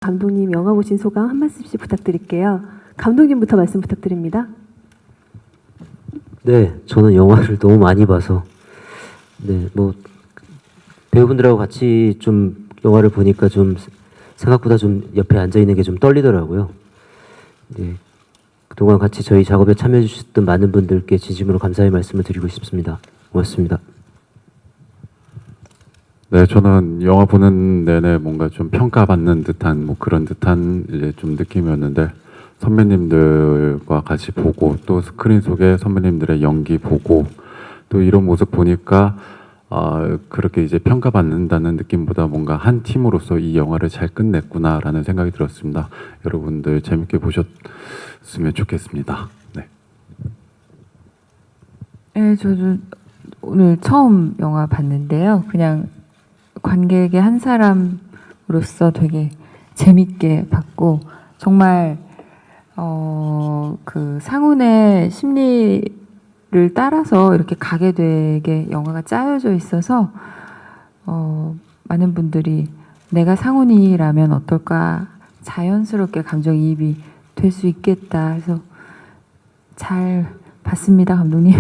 감독님 영화 보신 소감 한 말씀씩 부탁드릴게요. 감독님부터 말씀 부탁드립니다. 네, 저는 영화를 너무 많이 봐서 뭐 배우분들하고 같이 좀 영화를 보니까 좀 생각보다 좀 옆에 앉아 있는 게 좀 떨리더라고요. 네, 그동안 같이 저희 작업에 참여해 주셨던 많은 분들께 진심으로 감사의 말씀을 드리고 싶습니다. 고맙습니다. 네, 저는 영화 보는 내내 뭔가 좀 평가받는 듯한 뭐 그런 듯한 이제 좀 느낌이었는데, 선배님들과 같이 보고 또 스크린 속에 선배님들의 연기 보고 또 이런 모습 보니까 그렇게 이제 평가받는다는 느낌보다 뭔가 한 팀으로서 이 영화를 잘 끝냈구나라는 생각이 들었습니다. 여러분들 재밌게 보셨으면 좋겠습니다. 네. 네, 저도 오늘 처음 영화 봤는데요. 그냥 관객의 한 사람으로서 되게 재밌게 봤고, 정말 그 상훈의 심리를 따라서 이렇게 가게 되게 영화가 짜여져 있어서 많은 분들이 내가 상훈이라면 어떨까 자연스럽게 감정이입이 될 수 있겠다 해서 잘 봤습니다, 감독님.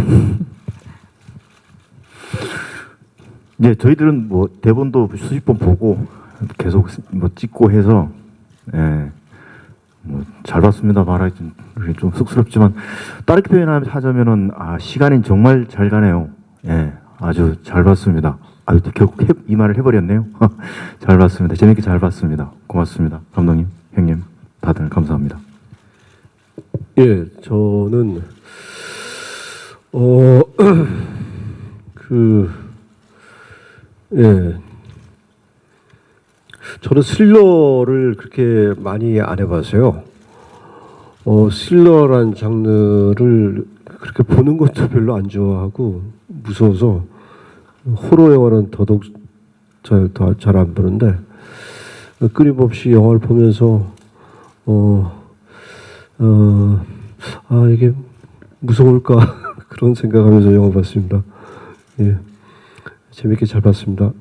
네, 저희들은 뭐 대본도 수십 번 보고 계속 뭐 찍고 해서 뭐 잘 봤습니다 말하기 좀 쑥스럽지만 다르게 표현하자면은 시간이 정말 잘 가네요. 예, 아주 잘 봤습니다. 또 결국 이 말을 해버렸네요. 잘 봤습니다. 재밌게 잘 봤습니다. 고맙습니다. 감독님, 형님, 다들 감사합니다. 예, 저는 저는 스릴러를 그렇게 많이 안 해봐서요. 스릴러란 장르를 그렇게 보는 것도 별로 안 좋아하고 무서워서 호러 영화는 더더욱 잘 안 보는데, 끊임없이 영화를 보면서 이게 무서울까 그런 생각하면서 영화 봤습니다. 예, 재밌게 잘 봤습니다.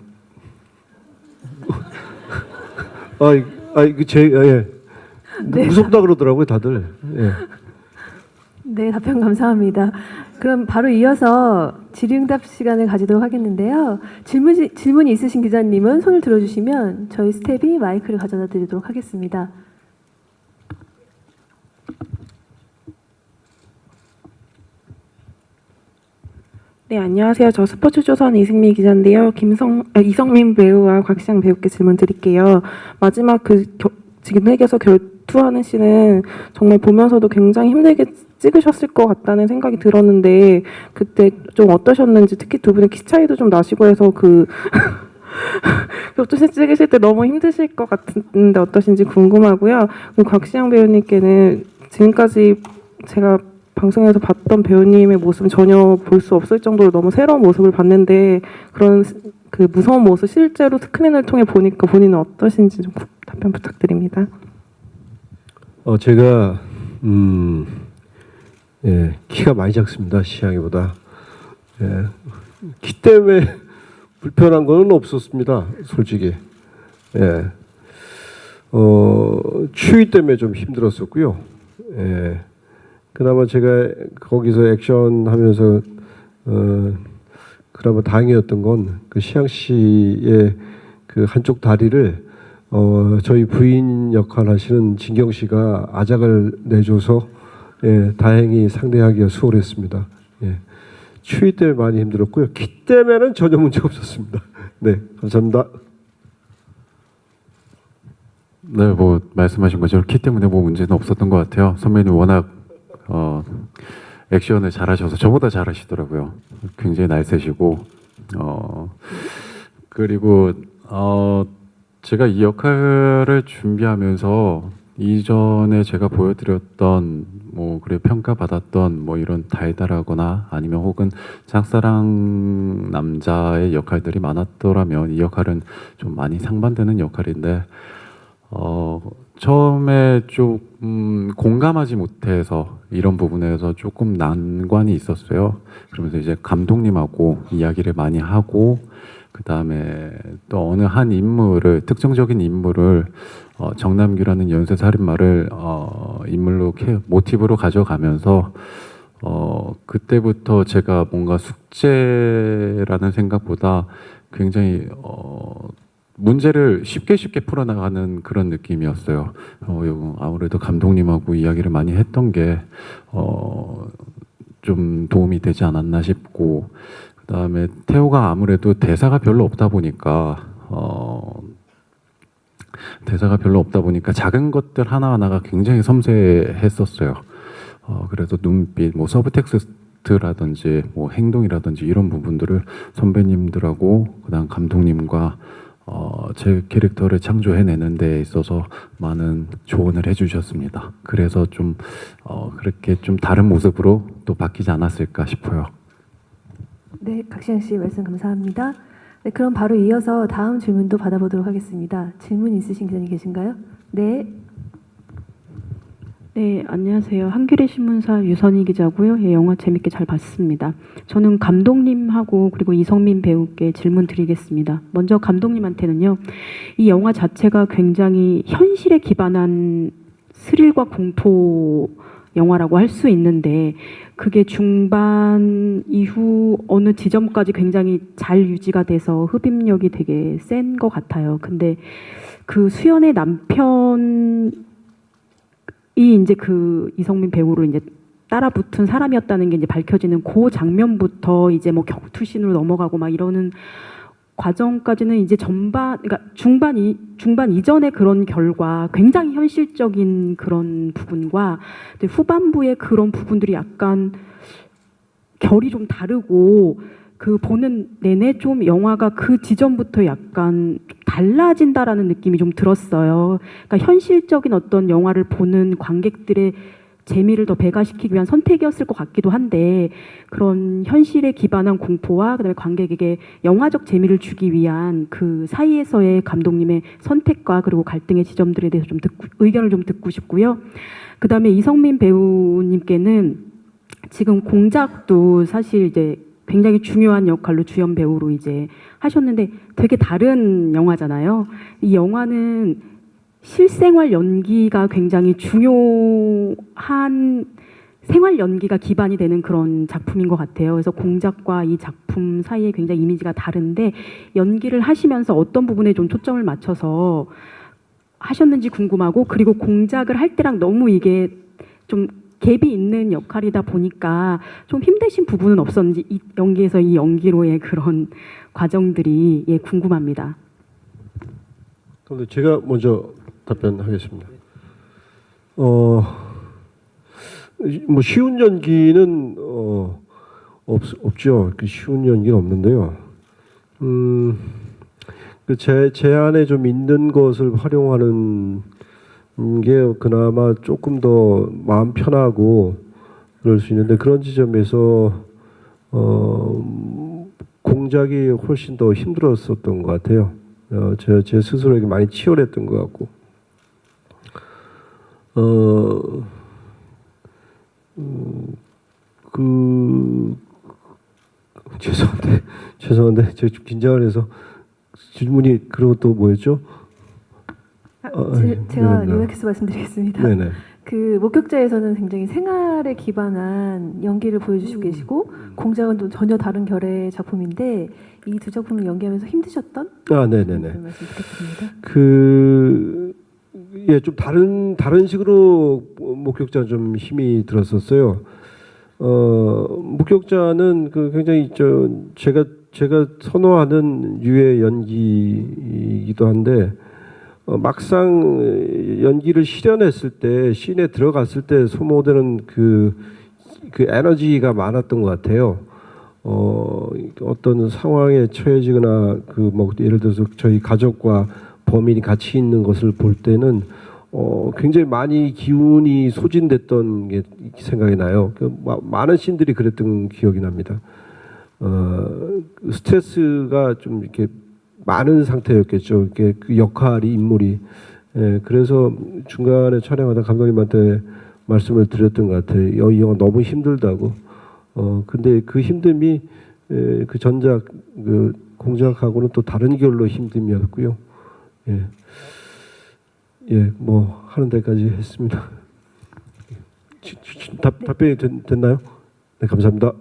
네. 무섭다 그러더라고요, 다들. 예. 네, 답변 감사합니다. 그럼 바로 이어서 질의응답 시간을 가지도록 하겠는데요. 질문이 있으신 기자님은 손을 들어주시면 저희 스텝이 마이크를 가져다 드리도록 하겠습니다. 네, 안녕하세요. 저 스포츠조선 이승미 기자인데요. 이성민 배우와 곽시영 배우께 질문 드릴게요. 마지막 진흙에서 결투하는 씬은 정말 보면서도 굉장히 힘들게 찍으셨을 것 같다는 생각이 들었는데, 그때 좀 어떠셨는지, 특히 두 분의 키 차이도 좀 나시고 해서 결투씬 찍으실 때 너무 힘드실 것 같은데 어떠신지 궁금하고요. 그리고 곽시영 배우님께는 지금까지 제가 방송에서 봤던 배우님의 모습은 전혀 볼 수 없을 정도로 너무 새로운 모습을 봤는데, 그런 그 무서운 모습 실제로 스크린을 통해 보니까 본인은 어떠신지 좀 답변 부탁드립니다. 제가 키가 많이 작습니다, 시향이보다. 키 때문에 불편한 건 없었습니다, 솔직히. 추위 때문에 좀 힘들었었고요. 그나마 제가 거기서 액션 하면서 그나마 다행이었던 건 그 시향 씨의 그 한쪽 다리를 저희 부인 역할 하시는 진경 씨가 아작을 내줘서 다행히 상대하기가 수월했습니다. 추위 때문에 많이 힘들었고요. 키 때문에는 전혀 문제 없었습니다. 네, 감사합니다. 네, 뭐 말씀하신 것처럼 키 때문에 뭐 문제는 없었던 것 같아요. 선배님 워낙 액션을 잘하셔서 저보다 잘하시더라고요. 굉장히 날쌔시고 그리고 제가 이 역할을 준비하면서 이전에 제가 보여드렸던 뭐 그래 평가받았던 뭐 이런 달달하거나 아니면 혹은 짝사랑 남자의 역할들이 많았더라면 이 역할은 좀 많이 상반되는 역할인데 처음에 좀 공감하지 못해서 이런 부분에서 조금 난관이 있었어요. 그러면서 이제 감독님하고 이야기를 많이 하고 그 다음에 또 어느 한 인물을 특정적인 인물을 정남규라는 연쇄살인마를 인물로 모티브로 가져가면서 그때부터 제가 뭔가 숙제라는 생각보다 굉장히 문제를 쉽게 풀어나가는 그런 느낌이었어요. 아무래도 감독님하고 이야기를 많이 했던 게 좀 도움이 되지 않았나 싶고, 그 다음에 태호가 아무래도 대사가 별로 없다 보니까 작은 것들 하나하나가 굉장히 섬세했었어요. 그래서 눈빛, 뭐 서브텍스트라든지 뭐 행동이라든지 이런 부분들을 선배님들하고 그다음 감독님과 제 캐릭터를 창조해내는 데 있어서 많은 조언을 해주셨습니다. 그래서 좀 그렇게 좀 다른 모습으로 또 바뀌지 않았을까 싶어요. 네, 각시영 씨 말씀 감사합니다. 네, 그럼 바로 이어서 다음 질문도 받아보도록 하겠습니다. 질문 있으신 기자님 계신가요? 네. 네, 안녕하세요. 한겨레 신문사 유선희 기자고요. 예, 영화 재밌게 잘 봤습니다. 저는 감독님하고 그리고 이성민 배우께 질문 드리겠습니다. 먼저 감독님한테는요. 이 영화 자체가 굉장히 현실에 기반한 스릴과 공포 영화라고 할 수 있는데 그게 중반 이후 어느 지점까지 굉장히 잘 유지가 돼서 흡입력이 되게 센 것 같아요. 근데 그 수연의 남편 이 이제 그 이성민 배우를 이제 따라붙은 사람이었다는 게 이제 밝혀지는 그 장면부터 이제 뭐 격투신으로 넘어가고 막 이러는 과정까지는 이제 그러니까 중반 이전의 그런 결과 굉장히 현실적인 그런 부분과 후반부의 그런 부분들이 약간 결이 좀 다르고 그 보는 내내 좀 영화가 그 지점부터 약간 달라진다라는 느낌이 좀 들었어요. 그러니까 현실적인 어떤 영화를 보는 관객들의 재미를 더 배가시키기 위한 선택이었을 것 같기도 한데 그런 현실에 기반한 공포와 그다음에 관객에게 영화적 재미를 주기 위한 그 사이에서의 감독님의 선택과 그리고 갈등의 지점들에 대해서 좀 의견을 좀 듣고 싶고요. 그다음에 이성민 배우님께는 지금 공작도 사실 이제 굉장히 중요한 역할로 주연 배우로 이제 하셨는데 되게 다른 영화잖아요. 이 영화는 실생활 연기가 굉장히 중요한 생활 연기가 기반이 되는 그런 작품인 것 같아요. 그래서 공작과 이 작품 사이에 굉장히 이미지가 다른데 연기를 하시면서 어떤 부분에 좀 초점을 맞춰서 하셨는지 궁금하고 그리고 공작을 할 때랑 너무 이게 좀 갭이 있는 역할이다 보니까 좀 힘드신 부분은 없었는지 이 연기에서 이 연기로의 그런 과정들이 예 궁금합니다. 그런데 제가 먼저 답변하겠습니다. 뭐 쉬운 연기는 없죠. 그 쉬운 연기는 없는데요. 제 안에 좀 있는 것을 활용하는 게 그나마 조금 더 마음 편하고 그럴 수 있는데 그런 지점에서 공작이 훨씬 더 힘들었었던 것 같아요. 제 스스로에게 많이 치열했던 것 같고 죄송한데 제가 좀 긴장을 해서 질문이 그리고 또 뭐였죠? 제가 네네. 요약해서 말씀드리겠습니다. 네네. 그 목격자에서는 굉장히 생활에 기반한 연기를 보여주시고 계시고 공작은 또 전혀 다른 결의 작품인데 이 두 작품을 연기하면서 힘드셨던 네네네. 말씀 부탁드립니다. 좀 다른 식으로 목격자 좀 힘이 들었었어요. 목격자는 그 굉장히 제가 선호하는 유의 연기이기도 한데 막상 연기를 실현했을 때 씬에 들어갔을 때 소모되는 그 에너지가 많았던 것 같아요. 어떤 상황에 처해지거나 뭐 예를 들어서 저희 가족과 범인이 같이 있는 것을 볼 때는 굉장히 많이 기운이 소진됐던 게 생각이 나요. 많은 씬들이 그랬던 기억이 납니다. 스트레스가 좀 이렇게 많은 상태였겠죠. 이렇게 그 역할이 인물이. 그래서 중간에 촬영하다 감독님한테 말씀을 드렸던 것 같아요. 이 영화 너무 힘들다고. 근데 그 힘듦이 그 전작 공작하고는 또 다른 결로 힘듦이었고요. 예, 예, 뭐 하는 데까지 했습니다. 답변이 됐나요? 네, 감사합니다.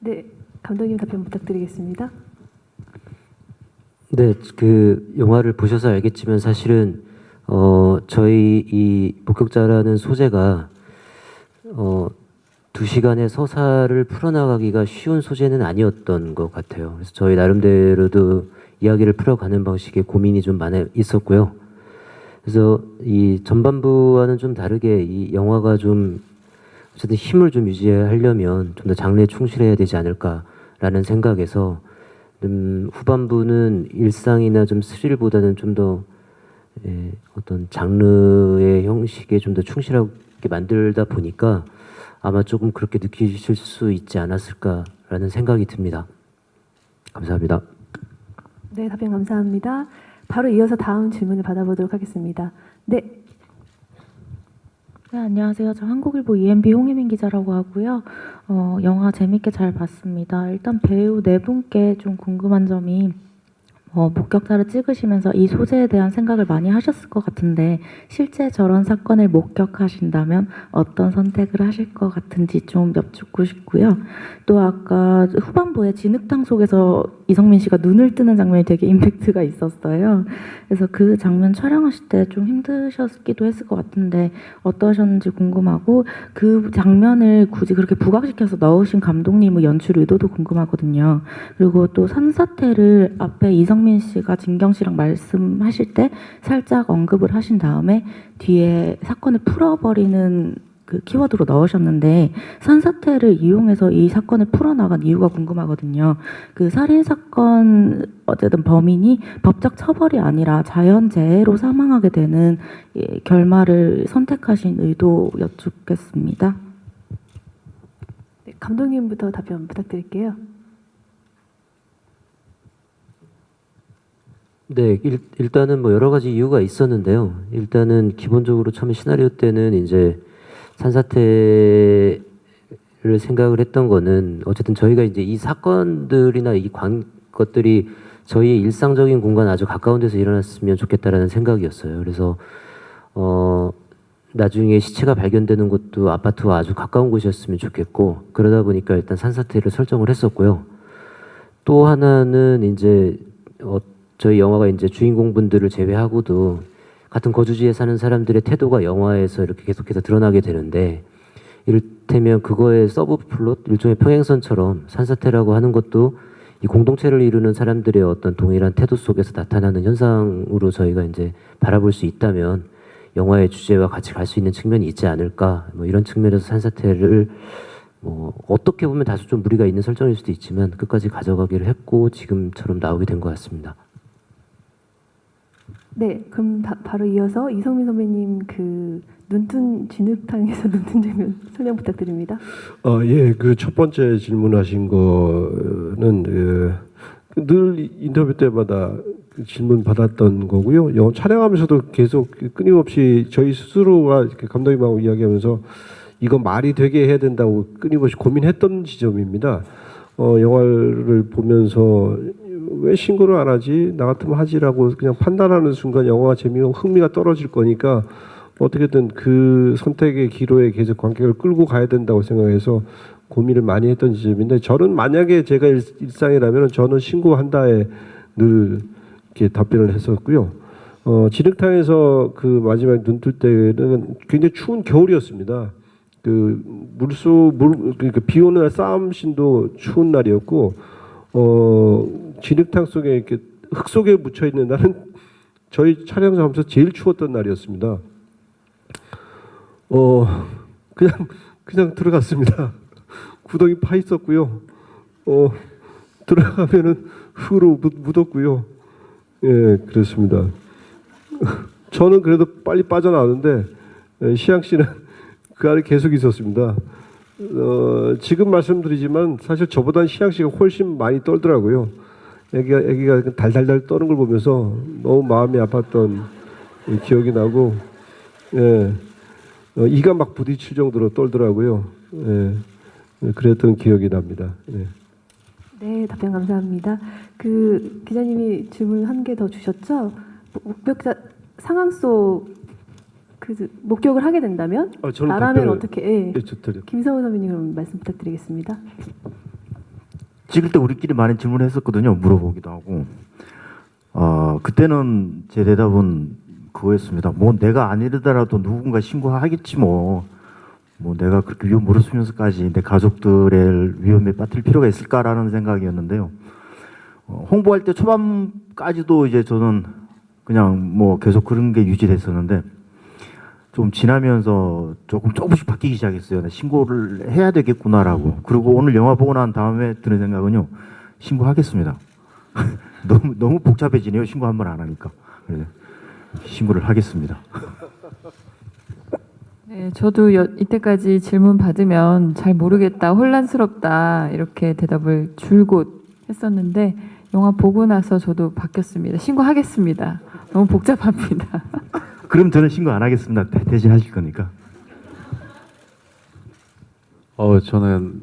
네, 감독님 답변 부탁드리겠습니다. 네, 그 영화를 보셔서 알겠지만 사실은 저희 이 목격자라는 소재가 2시간의 서사를 풀어나가기가 쉬운 소재는 아니었던 것 같아요. 그래서 저희 나름대로도 이야기를 풀어가는 방식에 고민이 좀 많이 있었고요. 그래서 이 전반부와는 좀 다르게 이 영화가 좀 어쨌든 힘을 좀 유지하려면 좀 더 장르에 충실해야 되지 않을까라는 생각에서 후반부는 일상이나 좀 스릴보다는 좀 더 어떤 장르의 형식에 좀 더 충실하게 만들다 보니까 아마 조금 그렇게 느끼실 수 있지 않았을까라는 생각이 듭니다. 감사합니다. 네, 답변 감사합니다. 바로 이어서 다음 질문을 받아보도록 하겠습니다. 네, 네, 안녕하세요. 저 한국일보 EMB 홍혜민 기자라고 하고요. 영화 재밌게 잘 봤습니다. 일단 배우 네 분께 좀 궁금한 점이 목격자를 찍으시면서 이 소재에 대한 생각을 많이 하셨을 것 같은데 실제 저런 사건을 목격하신다면 어떤 선택을 하실 것 같은지 좀 여쭙고 싶고요. 또 아까 후반부에 진흙탕 속에서 이성민 씨가 눈을 뜨는 장면이 되게 임팩트가 있었어요. 그래서 그 장면 촬영하실 때 좀 힘드셨기도 했을 것 같은데 어떠셨는지 궁금하고 그 장면을 굳이 그렇게 부각시켜서 넣으신 감독님의 연출 의도도 궁금하거든요. 그리고 또 산사태를 앞에 이성민 씨가 진경 씨랑 말씀하실 때 살짝 언급을 하신 다음에 뒤에 사건을 풀어버리는 그 키워드로 넣으셨는데 산사태를 이용해서 이 사건을 풀어나간 이유가 궁금하거든요. 그 살인 사건 어쨌든 범인이 법적 처벌이 아니라 자연재해로 사망하게 되는 결말을 선택하신 의도 여쭙겠습니다. 네, 감독님부터 답변 부탁드릴게요. 네, 일단은 뭐 여러 가지 이유가 있었는데요. 일단은 기본적으로 처음에 시나리오 때는 이제 산사태를 생각을 했던 거는 어쨌든 저희가 이제 이 사건들이나 이 것들이 저희의 일상적인 공간 아주 가까운 데서 일어났으면 좋겠다라는 생각이었어요. 그래서 나중에 시체가 발견되는 곳도 아파트와 아주 가까운 곳이었으면 좋겠고 그러다 보니까 일단 산사태를 설정을 했었고요. 또 하나는 이제 저희 영화가 이제 주인공분들을 제외하고도 같은 거주지에 사는 사람들의 태도가 영화에서 이렇게 계속해서 드러나게 되는데 이를테면 그거의 서브 플롯 일종의 평행선처럼 산사태라고 하는 것도 이 공동체를 이루는 사람들의 어떤 동일한 태도 속에서 나타나는 현상으로 저희가 이제 바라볼 수 있다면 영화의 주제와 같이 갈 수 있는 측면이 있지 않을까 뭐 이런 측면에서 산사태를 뭐 어떻게 보면 다소 좀 무리가 있는 설정일 수도 있지만 끝까지 가져가기를 했고 지금처럼 나오게 된 것 같습니다. 네, 그럼 바로 이어서 이성민 선배님 그 눈뜬 진흙탕에서 눈뜬 장면 설명 부탁드립니다. 예, 그 첫 번째 질문하신 거는 늘 인터뷰 때마다 그 질문 받았던 거고요. 영화 촬영하면서도 계속 끊임없이 저희 스스로가 이렇게 감독님하고 이야기하면서 이거 말이 되게 해야 된다고 끊임없이 고민했던 지점입니다. 영화를 보면서 왜 신고를 안 하지? 나 같으면 하지라고 그냥 판단하는 순간 영화가 재미가 흥미가 떨어질 거니까 어떻게든 그 선택의 기로에 계속 관객을 끌고 가야 된다고 생각해서 고민을 많이 했던 지점인데 저는 만약에 제가 일상이라면 저는 신고한다에 늘 이렇게 답변을 했었고요. 진흙탕에서 그 마지막 눈 뜰 때는 굉장히 추운 겨울이었습니다. 그러니까 비 오는 날 싸움신도 추운 날이었고 진흙탕 속에 이렇게 흙 속에 묻혀 있는 날은 저희 촬영장 하면서 제일 추웠던 날이었습니다. 그냥 들어갔습니다. 구덩이 파 있었고요. 들어가면은 흙으로 묻었고요. 예, 그렇습니다. 저는 그래도 빨리 빠져나왔는데 시향 씨는 그 안에 계속 있었습니다. 지금 말씀드리지만 사실 저보다는 시향 씨가 훨씬 많이 떨더라고요. 애기가 달달달 떠는 걸 보면서 너무 마음이 아팠던 기억이 나고, 예, 이가 막 부딪힐 정도로 떨더라고요. 예, 그랬던 기억이 납니다. 예. 네, 답변 감사합니다. 그 기자님이 질문 한 개 더 주셨죠? 목격자 상황 속 그 목격을 하게 된다면 저는 나라면 답변을- 어떻게? 예. 예, 저 드려. 김성우 선배님 그럼 말씀 부탁드리겠습니다. 찍을 때 우리끼리 많이 질문했었거든요. 물어보기도 하고. 그때는 제 대답은 그거였습니다. 뭐 내가 아니더라도 누군가 신고하겠지 뭐. 뭐 내가 그렇게 위험 무릅쓰면서까지 내 가족들의 위험에 빠뜨릴 필요가 있을까라는 생각이었는데요. 홍보할 때 초반까지도 이제 저는 그냥 뭐 계속 그런 게 유지됐었는데 좀 지나면서 조금씩 바뀌기 시작했어요. 신고를 해야 되겠구나라고. 그리고 오늘 영화 보고 난 다음에 드는 생각은요. 신고하겠습니다. 너무 복잡해지네요. 신고 한 번 안 하니까. 그래서 신고를 하겠습니다. 네, 저도 이때까지 질문 받으면 잘 모르겠다, 혼란스럽다 이렇게 대답을 줄곧 했었는데 영화 보고 나서 저도 바뀌었습니다. 신고하겠습니다. 너무 복잡합니다. 그럼 저는 신고 안 하겠습니다. 대신 하실 거니까. 저는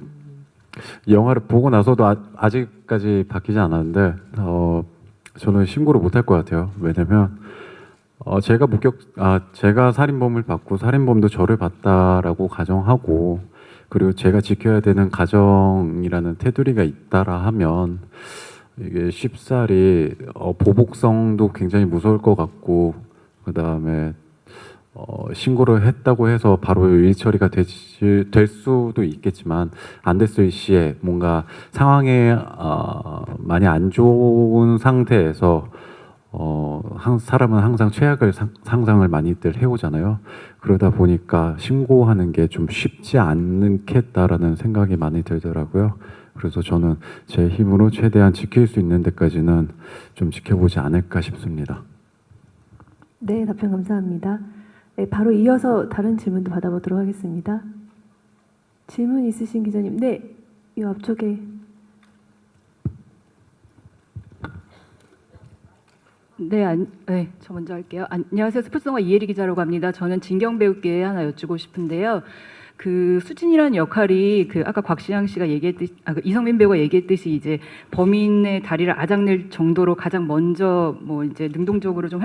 영화를 보고 나서도 아직까지 바뀌지 않았는데 저는 신고를 못 할 것 같아요. 왜냐면 제가 살인범을 받고 살인범도 저를 봤다라고 가정하고 그리고 제가 지켜야 되는 가정이라는 테두리가 있다라 하면 이게 쉽사리 보복성도 굉장히 무서울 것 같고 그 다음에 신고를 했다고 해서 바로 일처리가 될 수도 있겠지만 안 됐을 시에 뭔가 상황에 많이 안 좋은 상태에서 사람은 항상 최악을 상상을 많이들 해오잖아요. 그러다 보니까 신고하는 게 좀 쉽지 않겠다라는 생각이 많이 들더라고요. 그래서 저는 제 힘으로 최대한 지킬 수 있는 데까지는 좀 지켜보지 않을까 싶습니다. 네, 답변 감사합니다. 네, 바로 이어서 다른 질문도 받아보도록 하겠습니다. 질문 있으신 기자님, 네, 이 앞쪽에. 네, 저 먼저 할게요. 안녕하세요. 스포츠동화 이혜리 기자라고 합니다. 저는 진경 배우께 하나 여쭈고 싶은데요. 그 수진이라는 역할이 그 아까 곽시영 씨가 얘기했듯이, 그 이성민 배우가 얘기했듯이 이제 범인의 다리를 아작낼 정도로 가장 먼저 뭐 이제 능동적으로 좀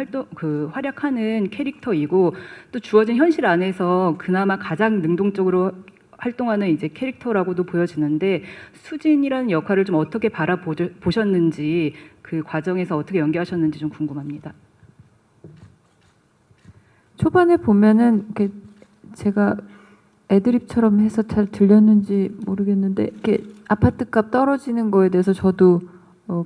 활약하는 캐릭터이고 또 주어진 현실 안에서 그나마 가장 능동적으로 활동하는 이제 캐릭터라고도 보여지는데 수진이라는 역할을 좀 어떻게 바라보셨는지 그 과정에서 어떻게 연기하셨는지 좀 궁금합니다. 초반에 보면은 이렇게 제가 애드립처럼 해서 잘 들렸는지 모르겠는데 이렇게 아파트값 떨어지는 거에 대해서 저도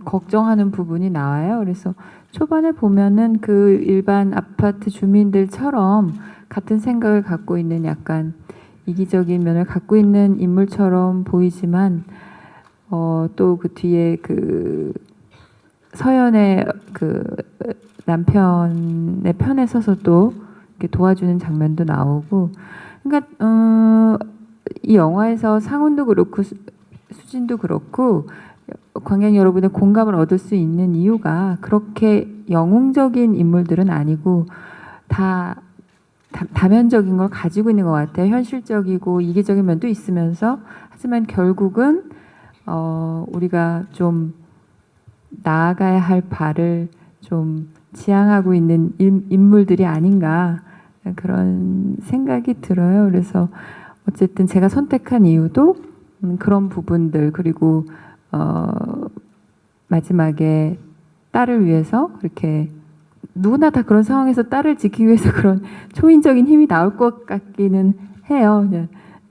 걱정하는 부분이 나와요. 그래서 초반에 보면은 그 일반 아파트 주민들처럼 같은 생각을 갖고 있는 약간 이기적인 면을 갖고 있는 인물처럼 보이지만 또 그 뒤에 그 서연의 그 남편의 편에 서서 또 이렇게 도와주는 장면도 나오고, 그러니까 이 영화에서 상훈도 그렇고 수진도 그렇고 관객 여러분의 공감을 얻을 수 있는 이유가 그렇게 영웅적인 인물들은 아니고 다 다면적인 걸 가지고 있는 것 같아요. 현실적이고 이기적인 면도 있으면서 하지만 결국은 우리가 좀 나아가야 할 바를 좀 지향하고 있는 인물들이 아닌가 그런 생각이 들어요. 그래서 어쨌든 제가 선택한 이유도 그런 부분들 그리고 마지막에 딸을 위해서 그렇게 누구나 다 그런 상황에서 딸을 지키기 위해서 그런 초인적인 힘이 나올 것 같기는 해요.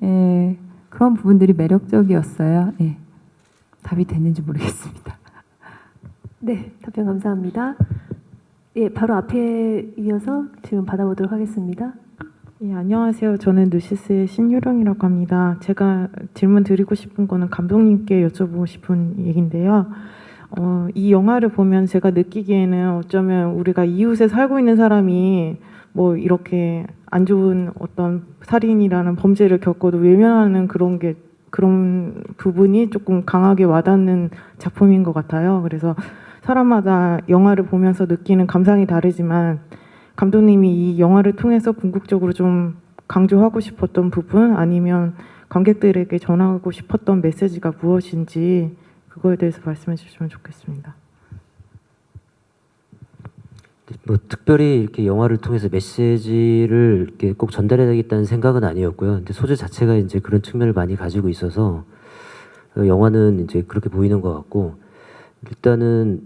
예, 그런 부분들이 매력적이었어요. 예, 답이 됐는지 모르겠습니다. 네, 답변 감사합니다. 예, 바로 앞에 이어서 질문 받아보도록 하겠습니다. 예, 안녕하세요. 저는 누시스의 신유령이라고 합니다. 제가 질문 드리고 싶은 거는 감독님께 여쭤보고 싶은 얘기인데요. 이 영화를 보면 제가 느끼기에는 어쩌면 우리가 이웃에 살고 있는 사람이 뭐 이렇게 안 좋은 어떤 살인이라는 범죄를 겪어도 외면하는 그런 부분이 조금 강하게 와닿는 작품인 것 같아요. 그래서 사람마다 영화를 보면서 느끼는 감상이 다르지만 감독님이 이 영화를 통해서 궁극적으로 좀 강조하고 싶었던 부분 아니면 관객들에게 전하고 싶었던 메시지가 무엇인지 그거에 대해서 말씀해 주시면 좋겠습니다. 뭐 특별히 이렇게 영화를 통해서 메시지를 이렇게 꼭 전달해야겠다는 생각은 아니었고요. 근데 소재 자체가 이제 그런 측면을 많이 가지고 있어서 영화는 이제 그렇게 보이는 것 같고, 일단은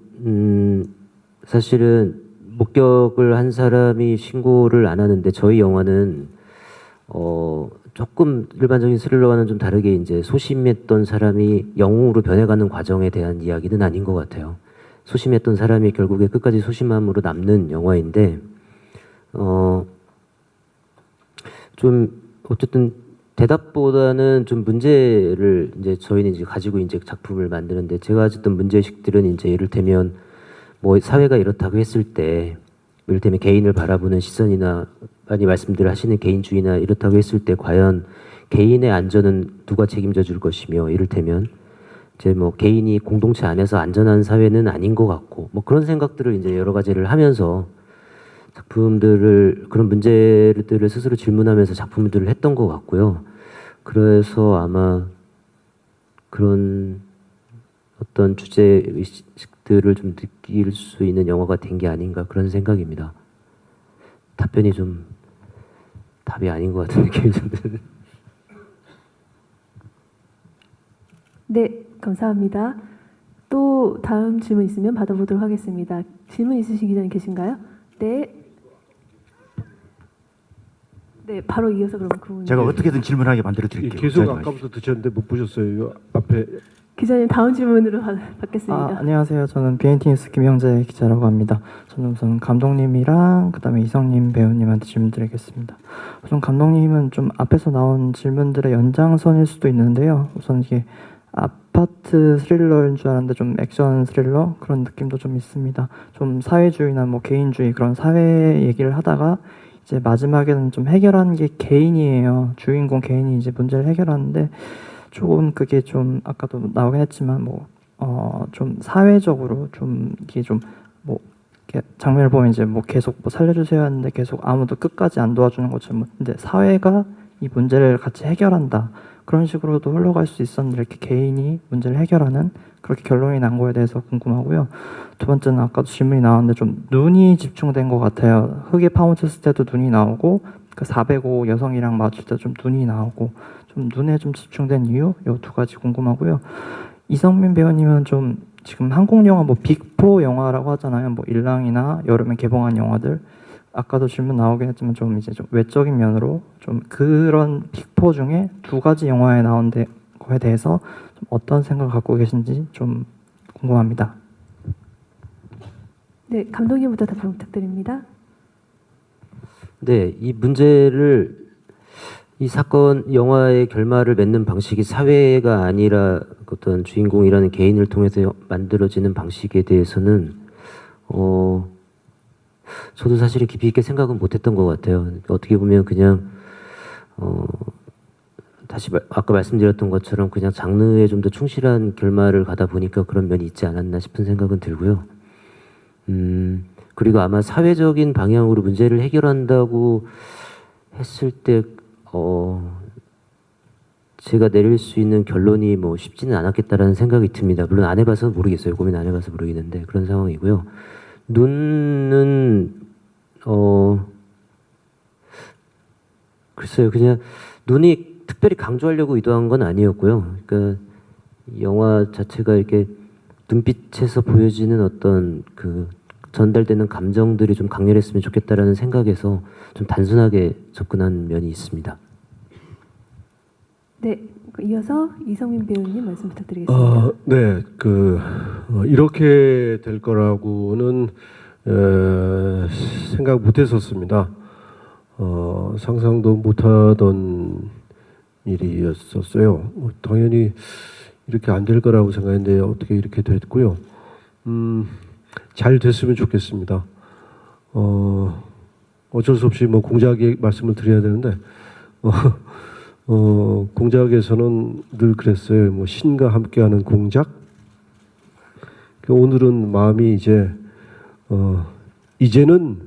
사실은 목격을 한 사람이 신고를 안 하는데, 저희 영화는 조금 일반적인 스릴러와는 좀 다르게 이제 소심했던 사람이 영웅으로 변해가는 과정에 대한 이야기는 아닌 것 같아요. 소심했던 사람이 결국에 끝까지 소심함으로 남는 영화인데, 좀 어쨌든 대답보다는 좀 문제를 이제 저희는 이제 가지고 이제 작품을 만드는데, 제가 가졌던 문제의식들은 이제 이를테면 뭐 사회가 이렇다고 했을 때, 이를테면 개인을 바라보는 시선이나 많이 말씀들 하시는 개인주의나 이렇다고 했을 때 과연 개인의 안전은 누가 책임져 줄 것이며, 이를테면 이제 뭐 개인이 공동체 안에서 안전한 사회는 아닌 것 같고, 뭐 그런 생각들을 이제 여러 가지를 하면서 작품들을, 그런 문제들을 스스로 질문하면서 작품들을 했던 것 같고요. 그래서 아마 그런 어떤 주제 의식들을 좀 느낄 수 있는 영화가 된 게 아닌가, 그런 생각입니다. 답변이 좀 답이 아닌 것 같은 느낌이 좀 드는. 네, 감사합니다. 또 다음 질문 있으면 받아보도록 하겠습니다. 질문 있으신 기자님 계신가요? 네. 네, 바로 이어서 그럼 그분. 제가 어떻게든 질문하게 만들어 드릴게요. 계속 아까부터 드셨는데 못 보셨어요. 앞에 기자님 다음 질문으로 받겠습니다. 안녕하세요. 저는 BNT 뉴스 김영재 기자라고 합니다. 저는 우선 감독님이랑 그다음에 이성님 배우님한테 질문드리겠습니다. 우선 감독님은 좀 앞에서 나온 질문들의 연장선일 수도 있는데요. 우선 이게 아파트 스릴러인 줄 알았는데 좀 액션 스릴러 그런 느낌도 좀 있습니다. 좀 사회주의나 뭐 개인주의 그런 사회 얘기를 하다가 이제 마지막에는 좀 해결하는 게 개인이에요. 주인공 개인이 이제 문제를 해결하는데 조금 그게 좀 아까도 나오긴 했지만 뭐 좀 사회적으로 좀 이게 좀 뭐 장면을 보면 이제 뭐 계속 뭐 살려주세요 하는데 계속 아무도 끝까지 안 도와주는 것처럼, 근데 사회가 이 문제를 같이 해결한다 그런 식으로도 흘러갈 수 있었는데 이렇게 개인이 문제를 해결하는 그렇게 결론이 난 거에 대해서 궁금하고요. 두 번째는 아까도 질문이 나왔는데 좀 눈이 집중된 것 같아요. 흙에 파묻혔을 때도 눈이 나오고 그 405 여성이랑 마주칠 때 좀 눈이 나오고 좀 눈에 좀 집중된 이유 이 두 가지 궁금하고요. 이성민 배우님은 좀 지금 한국 영화 뭐 빅4 영화라고 하잖아요. 뭐 일랑이나 여름에 개봉한 영화들 아까도 질문 나오긴 했지만 좀 이제 좀 외적인 면으로 좀 그런 빅4 중에 두 가지 영화에 나온 거에 대해서 좀 어떤 생각을 갖고 계신지 좀 궁금합니다. 네, 감독님부터 답변 부탁드립니다. 네, 이 문제를, 이 사건 영화의 결말을 맺는 방식이 사회가 아니라 어떤 주인공이라는 개인을 통해서 만들어지는 방식에 대해서는 저도 사실은 깊이 있게 생각은 못했던 것 같아요. 어떻게 보면 그냥 아까 말씀드렸던 것처럼 그냥 장르에 좀 더 충실한 결말을 가다 보니까 그런 면이 있지 않았나 싶은 생각은 들고요. 그리고 아마 사회적인 방향으로 문제를 해결한다고 했을 때 제가 내릴 수 있는 결론이 뭐 쉽지는 않았겠다라는 생각이 듭니다. 물론 안 해봐서 모르겠어요. 고민 안 해봐서 모르겠는데 그런 상황이고요. 눈은 글쎄요, 그냥 눈이 특별히 강조하려고 의도한 건 아니었고요. 그러니까 영화 자체가 이렇게 눈빛에서 보여지는 어떤 그 전달되는 감정들이 좀 강렬했으면 좋겠다라는 생각에서 좀 단순하게 접근한 면이 있습니다. 네, 이어서 이성민 배우님 말씀 부탁드리겠습니다. 네, 이렇게 될 거라고는 생각 못했었습니다. 상상도 못하던 일이었었어요. 당연히 이렇게 안 될 거라고 생각했는데 어떻게 이렇게 됐고요. 잘 됐으면 좋겠습니다. 어쩔 수 없이 뭐 공작의 말씀을 드려야 되는데 공작에서는 늘 그랬어요. 뭐 신과 함께하는 공작. 오늘은 마음이 이제는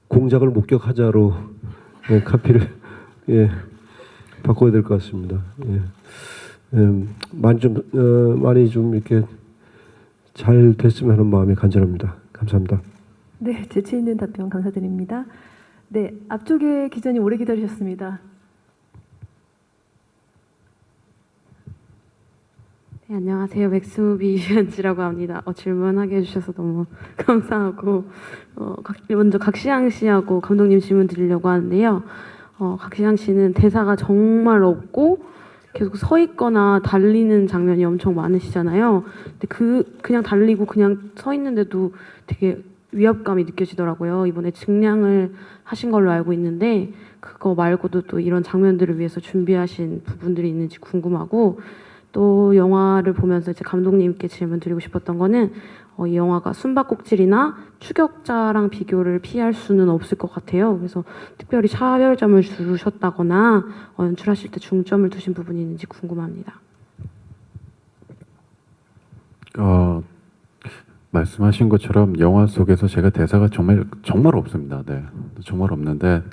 공작을 목격하자로 카피를 바꿔야 될 것 같습니다. 많이 좀 이렇게 잘 됐으면 하는 마음이 간절합니다. 감사합니다. 네, 재치 있는 답변 감사드립니다. 네, 앞쪽에 기자님 오래 기다리셨습니다. 네, 안녕하세요. 맥스무비 유현지라고 합니다. 질문하게 해주셔서 너무 감사하고 먼저 각시양 씨하고 감독님 질문 드리려고 하는데요. 각시양 씨는 대사가 정말 없고 계속 서 있거나 달리는 장면이 엄청 많으시잖아요. 근데 그냥 달리고 그냥 서 있는데도 되게 위압감이 느껴지더라고요. 이번에 증량을 하신 걸로 알고 있는데 그거 말고도 또 이런 장면들을 위해서 준비하신 부분들이 있는지 궁금하고, 또 영화를 보면서 이제 감독님께 질문 드리고 싶었던 거는 이 영화가 숨바꼭질이나 추격자랑 비교를 피할 수는 없을 것 같아요. 그래서 특별히 차별점을 두셨다거나 연출하실 때 중점을 두신 부분이 있는지 궁금합니다. 말씀하신 것처럼 영화 속에서 제가 대사가 정말 없습니다. 네, 정말 없는데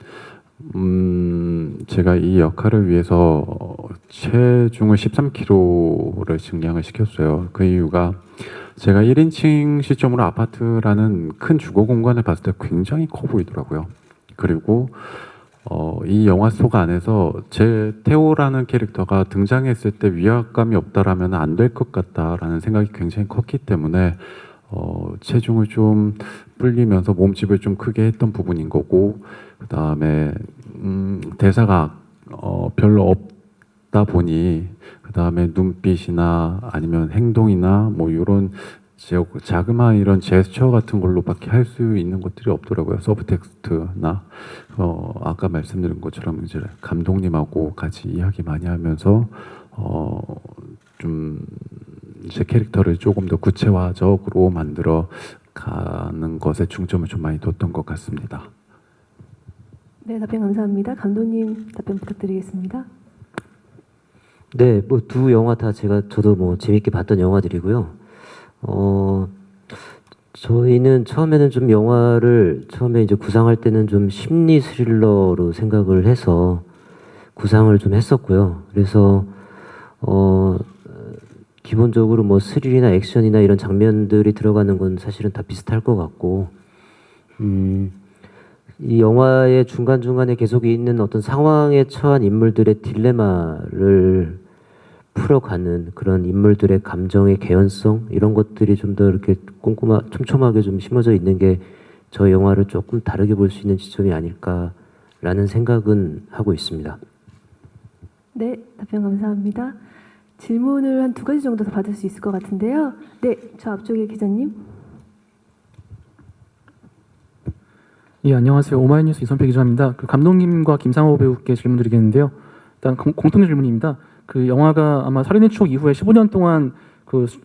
제가 이 역할을 위해서 체중을 13kg를 증량을 시켰어요. 그 이유가 제가 1인칭 시점으로 아파트라는 큰 주거 공간을 봤을 때 굉장히 커 보이더라고요. 그리고 이 영화 속 안에서 제 태호라는 캐릭터가 등장했을 때 위압감이 없다라면 안 될 것 같다라는 생각이 굉장히 컸기 때문에 체중을 좀 불리면서 몸집을 좀 크게 했던 부분인 거고, 그 다음에 대사가 별로 없다 보니 그 다음에 눈빛이나 아니면 행동이나 뭐 이런 자그마한 이런 제스처 같은 걸로밖에 할 수 있는 것들이 없더라고요. 서브텍스트나 아까 말씀드린 것처럼 이제 감독님하고 같이 이야기 많이 하면서 좀 제 캐릭터를 조금 더 구체화적으로 만들어 가는 것에 중점을 좀 많이 뒀던 것 같습니다. 네, 답변 감사합니다. 감독님 답변 부탁드리겠습니다. 네, 뭐 두 영화 다 저도 뭐 재밌게 봤던 영화들이고요. 저희는 처음에는 좀 영화를 처음에 이제 구상할 때는 좀 심리 스릴러로 생각을 해서 구상을 좀 했었고요. 그래서 기본적으로 뭐 스릴이나 액션이나 이런 장면들이 들어가는 건 사실은 다 비슷할 것 같고, 이 영화의 중간중간에 계속 있는 어떤 상황에 처한 인물들의 딜레마를 풀어가는 그런 인물들의 감정의 개연성, 이런 것들이 좀 더 이렇게 촘촘하게 좀 심어져 있는 게 저 영화를 조금 다르게 볼 수 있는 지점이 아닐까라는 생각은 하고 있습니다. 네, 답변 감사합니다. 질문을 한 2가지 정도 더 받을 수 있을 것 같은데요. 네, 저 앞쪽에 기자님. 예, 안녕하세요. 오마이뉴스 이선필 기자입니다. 감독님과 김상호 배우께 질문드리겠는데요. 일단 공통 질문입니다. 영화가 아마 살인의 추억 이후에 15년 동안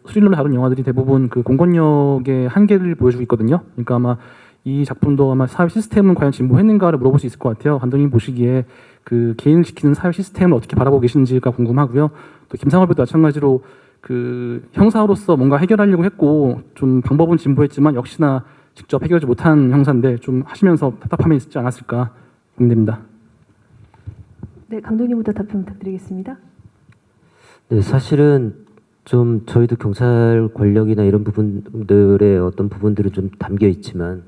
스릴러를 다룬 영화들이 대부분 공권력의 한계를 보여주고 있거든요. 그러니까 아마 이 작품도 아마 사회 시스템은 과연 진보했는가를 물어볼 수 있을 것 같아요. 감독님 보시기에 개인을 지키는 사회 시스템을 어떻게 바라보고 계신지가 궁금하고요. 또 김상호 배우도 마찬가지로 형사로서 뭔가 해결하려고 했고 좀 방법은 진보했지만 역시나 직접 해결하지 못한 형사인데 좀 하시면서 답답함이 있지 않았을까 고민됩니다. 네, 감독님부터 답변 부탁드리겠습니다. 네, 사실은 좀 저희도 경찰 권력이나 이런 부분들의 어떤 부분들은 좀 담겨 있지만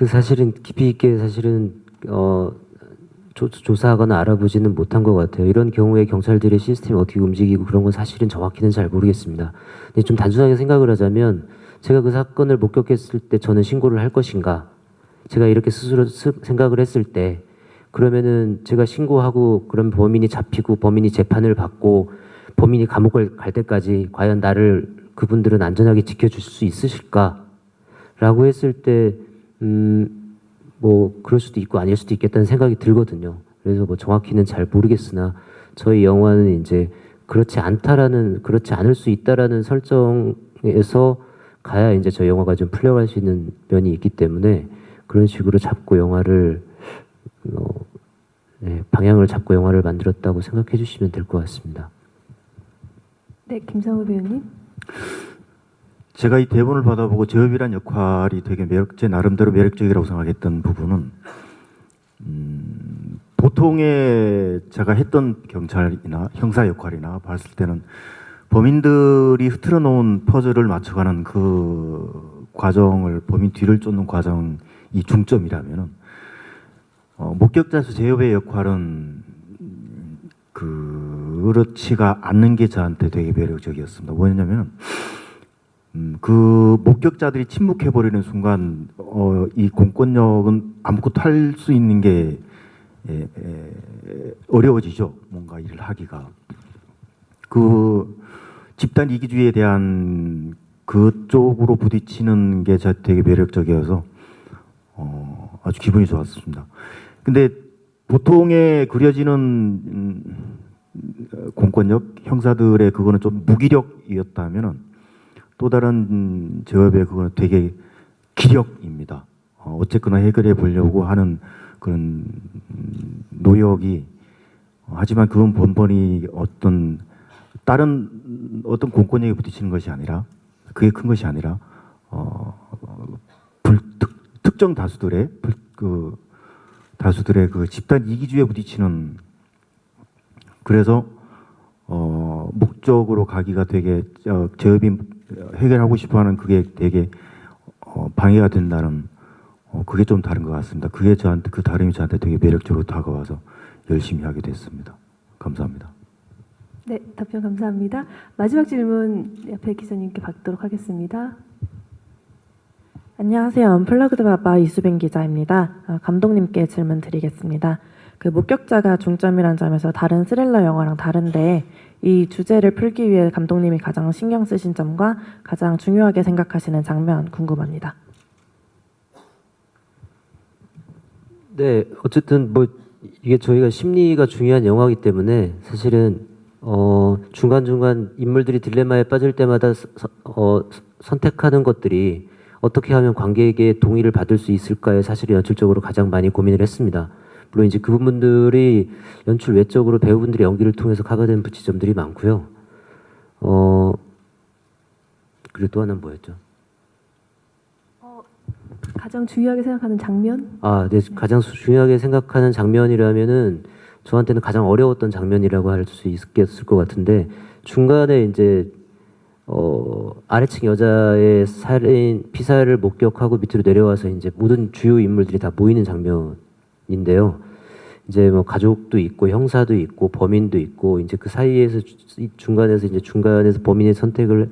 사실은 깊이 있게 사실은 조사하거나 알아보지는 못한 것 같아요. 이런 경우에 경찰들의 시스템이 어떻게 움직이고 그런 건 사실은 정확히는 잘 모르겠습니다. 근데 좀 단순하게 생각을 하자면 제가 그 사건을 목격했을 때 저는 신고를 할 것인가, 제가 이렇게 스스로 생각을 했을 때 그러면은 제가 신고하고 그런 범인이 잡히고 범인이 재판을 받고 범인이 감옥을 갈 때까지 과연 그분들은 안전하게 지켜줄 수 있으실까라고 했을 때 뭐 그럴 수도 있고 아닐 수도 있겠다는 생각이 들거든요. 그래서 뭐 정확히는 잘 모르겠으나 저희 영화는 이제 그렇지 않을 수 있다라는 설정에서 가야 이제 저희 영화가 좀 풀려갈 수 있는 면이 있기 때문에 그런 식으로 잡고 영화를 방향을 잡고 영화를 만들었다고 생각해 주시면 될 것 같습니다. 네, 김상우 배우님. 제가 이 대본을 받아보고 제업이란 역할이 되게 제 나름대로 매력적이라고 생각했던 부분은 보통의 제가 했던 경찰이나 형사 역할이나 봤을 때는 범인들이 흐트러 놓은 퍼즐을 맞춰가는 그 과정을 범인 뒤를 쫓는 과정이 중점이라면은 목격자 수 제협의 역할은 그렇지가 않는 게 저한테 되게 매력적이었습니다. 뭐냐면 그 목격자들이 침묵해버리는 순간 이 공권력은 아무것도 할 수 있는 게 어려워지죠. 뭔가 일을 하기가. 그 집단 이기주의에 대한 그쪽으로 부딪히는 게 저 되게 매력적이어서 아주 기분이 좋았습니다. 근데 보통에 그려지는 공권력 형사들의 그거는 좀 무기력이었다면은 또 다른 제협의 그거는 되게 기력입니다. 어쨌거나 해결해 보려고 하는 그런 노력이 하지만 그건 번번이 어떤 다른 어떤 공권력에 부딪히는 것이 아니라 그게 큰 것이 아니라 특정 다수들의 다수들의 그 집단 이기주의에 부딪히는 그래서 목적으로 가기가 되게 제협이 해결하고 싶어하는 그게 되게 방해가 된다는 그게 좀 다른 것 같습니다. 그게 저한테 그 다름이 저한테 되게 매력적으로 다가와서 열심히 하게 됐습니다. 감사합니다. 네, 답변 감사합니다. 마지막 질문 옆에 기자님께 받도록 하겠습니다. 안녕하세요. 언플러그드 바바 이수빈 기자입니다. 감독님께 질문 드리겠습니다. 그 목격자가 중점이라는 점에서 다른 스릴러 영화랑 다른데 이 주제를 풀기 위해 감독님이 가장 신경 쓰신 점과 가장 중요하게 생각하시는 장면 궁금합니다. 네, 어쨌든 뭐 이게 저희가 심리가 중요한 영화이기 때문에 사실은 중간중간 인물들이 딜레마에 빠질 때마다 선택하는 것들이 어떻게 하면 관객의 동의를 받을 수 있을까에 사실 연출적으로 가장 많이 고민을 했습니다. 물론 이제 그 부분들이 연출 외적으로 배우분들의 연기를 통해서 커버된 지점들이 많고요. 그리고 또 하나는 뭐였죠? 가장 중요하게 생각하는 장면? 네, 가장 중요하게 생각하는 장면이라면은 저한테는 가장 어려웠던 장면이라고 할 수 있겠을 것 같은데 중간에 이제 아래층 여자의 피살을 목격하고 밑으로 내려와서 이제 모든 주요 인물들이 다 모이는 장면인데요. 이제 뭐 가족도 있고 형사도 있고 범인도 있고 이제 그 사이에서 중간에서 범인의 선택을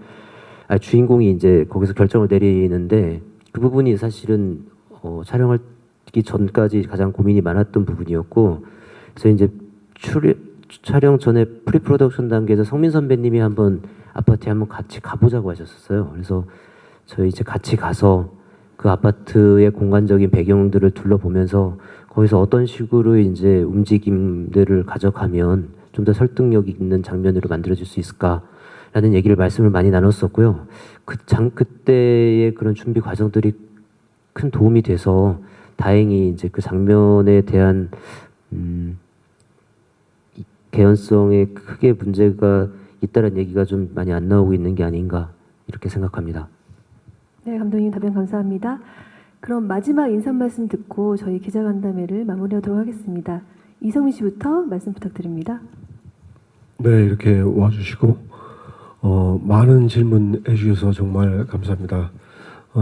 주인공이 이제 거기서 결정을 내리는데 그 부분이 사실은 촬영하기 전까지 가장 고민이 많았던 부분이었고 그래서 이제 촬영 전에 프리프로덕션 단계에서 성민 선배님이 한번 아파트에 한번 같이 가보자고 하셨었어요. 그래서 저희 이제 같이 가서 그 아파트의 공간적인 배경들을 둘러보면서 거기서 어떤 식으로 이제 움직임들을 가져가면 좀 더 설득력 있는 장면으로 만들어질 수 있을까라는 얘기를 말씀을 많이 나눴었고요. 그때의 그런 준비 과정들이 큰 도움이 돼서 다행히 이제 그 장면에 대한 개연성에 크게 문제가 있다는 얘기가 좀 많이 안 나오고 있는 게 아닌가 이렇게 생각합니다. 네, 감독님 답변 감사합니다. 그럼 마지막 인사 말씀 듣고 저희 기자간담회를 마무리하도록 하겠습니다. 이성민 씨부터 말씀 부탁드립니다. 네, 이렇게 와주시고 많은 질문해 주셔서 정말 감사합니다.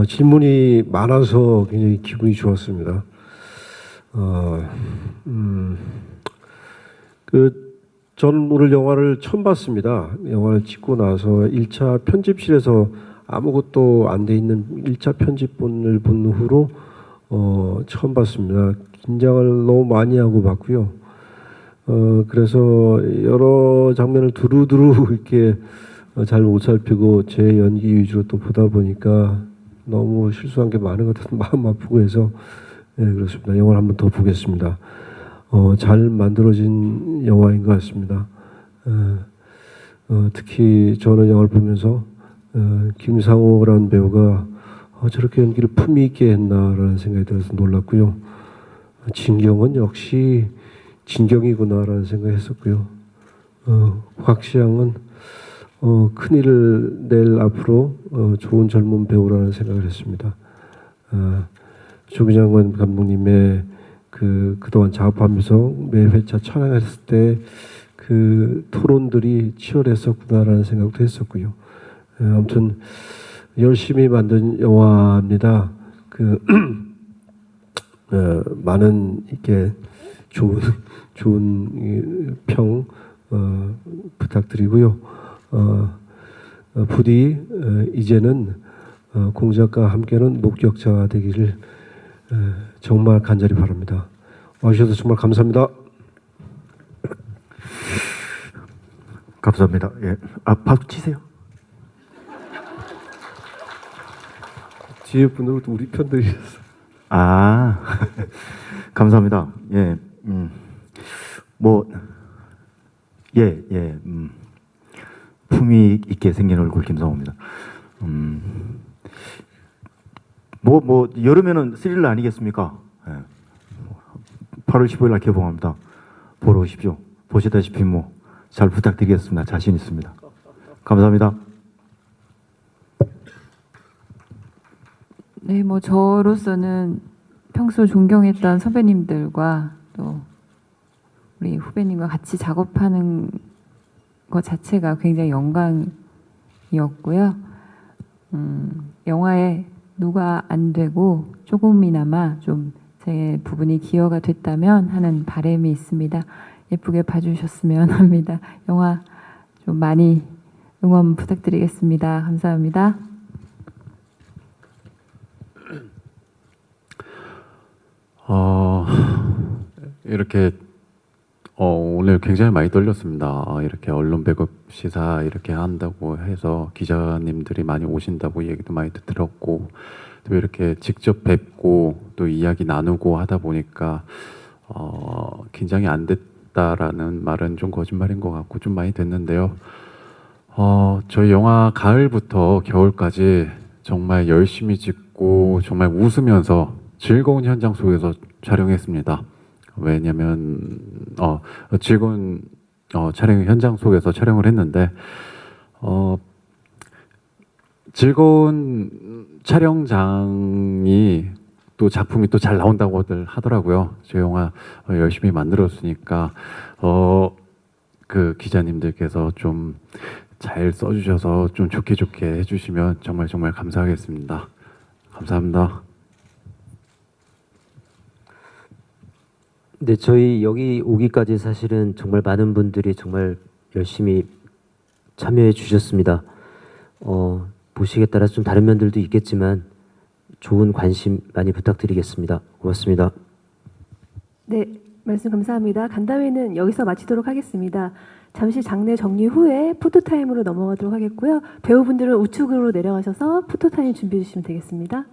질문이 많아서 굉장히 기분이 좋았습니다. 저는 오늘 영화를 처음 봤습니다. 영화를 찍고 나서 1차 편집실에서 아무것도 안 돼 있는 1차 편집본을 본 후로 처음 봤습니다. 긴장을 너무 많이 하고 봤고요. 그래서 여러 장면을 두루두루 이렇게 잘 못 살피고 제 연기 위주로 또 보다 보니까 너무 실수한 게 많은 것 같아서 마음 아프고 해서 네, 그렇습니다. 영화를 한번 더 보겠습니다. 잘 만들어진 영화인 것 같습니다. 특히 저는 영화를 보면서 김상호라는 배우가 저렇게 연기를 품위 있게 했나라는 생각이 들어서 놀랐고요. 진경은 역시 진경이구나라는 생각을 했었고요. 곽시양은 큰일을 낼 앞으로 좋은 젊은 배우라는 생각을 했습니다. 조기장관 감독님의 그동안 작업하면서 매 회차 촬영했을 때 그 토론들이 치열했었구나라는 생각도 했었고요. 아무튼 열심히 만든 영화입니다. 많은 이렇게 좋은 평 부탁드리고요. 부디 이제는 공작과 함께는 목격자가 되기를 정말 간절히 바랍니다. 와주셔서 정말 감사합니다. 감사합니다. 예, 박수 치세요. 뒤에 분들은 우리 편들이셨어. 아, 감사합니다. 예, 품위 있게 생긴 얼굴 김성호입니다. 여름에는 스릴러 아니겠습니까? 예. 8월 15일 날 개봉합니다. 보러 오십시오. 보시다시피 잘 부탁드리겠습니다. 자신 있습니다. 감사합니다. 네, 저로서는 평소 존경했던 선배님들과 또 우리 후배님과 같이 작업하는 것 자체가 굉장히 영광이었고요. 영화에 누가 안 되고 조금이나마 좀 제 부분이 기여가 됐다면 하는 바람이 있습니다. 예쁘게 봐주셨으면 합니다. 영화 좀 많이 응원 부탁드리겠습니다. 감사합니다. 이렇게 오늘 굉장히 많이 떨렸습니다. 이렇게 언론 배급 시사 이렇게 한다고 해서 기자님들이 많이 오신다고 얘기도 많이 들었고 또 이렇게 직접 뵙고 또 이야기 나누고 하다 보니까 긴장이 안 됐다라는 말은 좀 거짓말인 것 같고 좀 많이 됐는데요. 저희 영화 가을부터 겨울까지 정말 열심히 찍고 정말 웃으면서 즐거운 현장 속에서 촬영했습니다. 왜냐면 즐거운 촬영 현장 속에서 촬영을 했는데 즐거운 촬영장이 또 작품이 또 잘 나온다고들 하더라고요. 저희 영화 열심히 만들었으니까 그 기자님들께서 좀 잘 써주셔서 좀 좋게 해주시면 정말 감사하겠습니다. 감사합니다. 네, 저희 여기 오기까지 사실은 정말 많은 분들이 정말 열심히 참여해 주셨습니다. 보시기에 따라 좀 다른 면들도 있겠지만 좋은 관심 많이 부탁드리겠습니다. 고맙습니다. 네, 말씀 감사합니다. 간담회는 여기서 마치도록 하겠습니다. 잠시 장례 정리 후에 포토타임으로 넘어가도록 하겠고요. 배우분들은 우측으로 내려가셔서 포토타임 준비해 주시면 되겠습니다.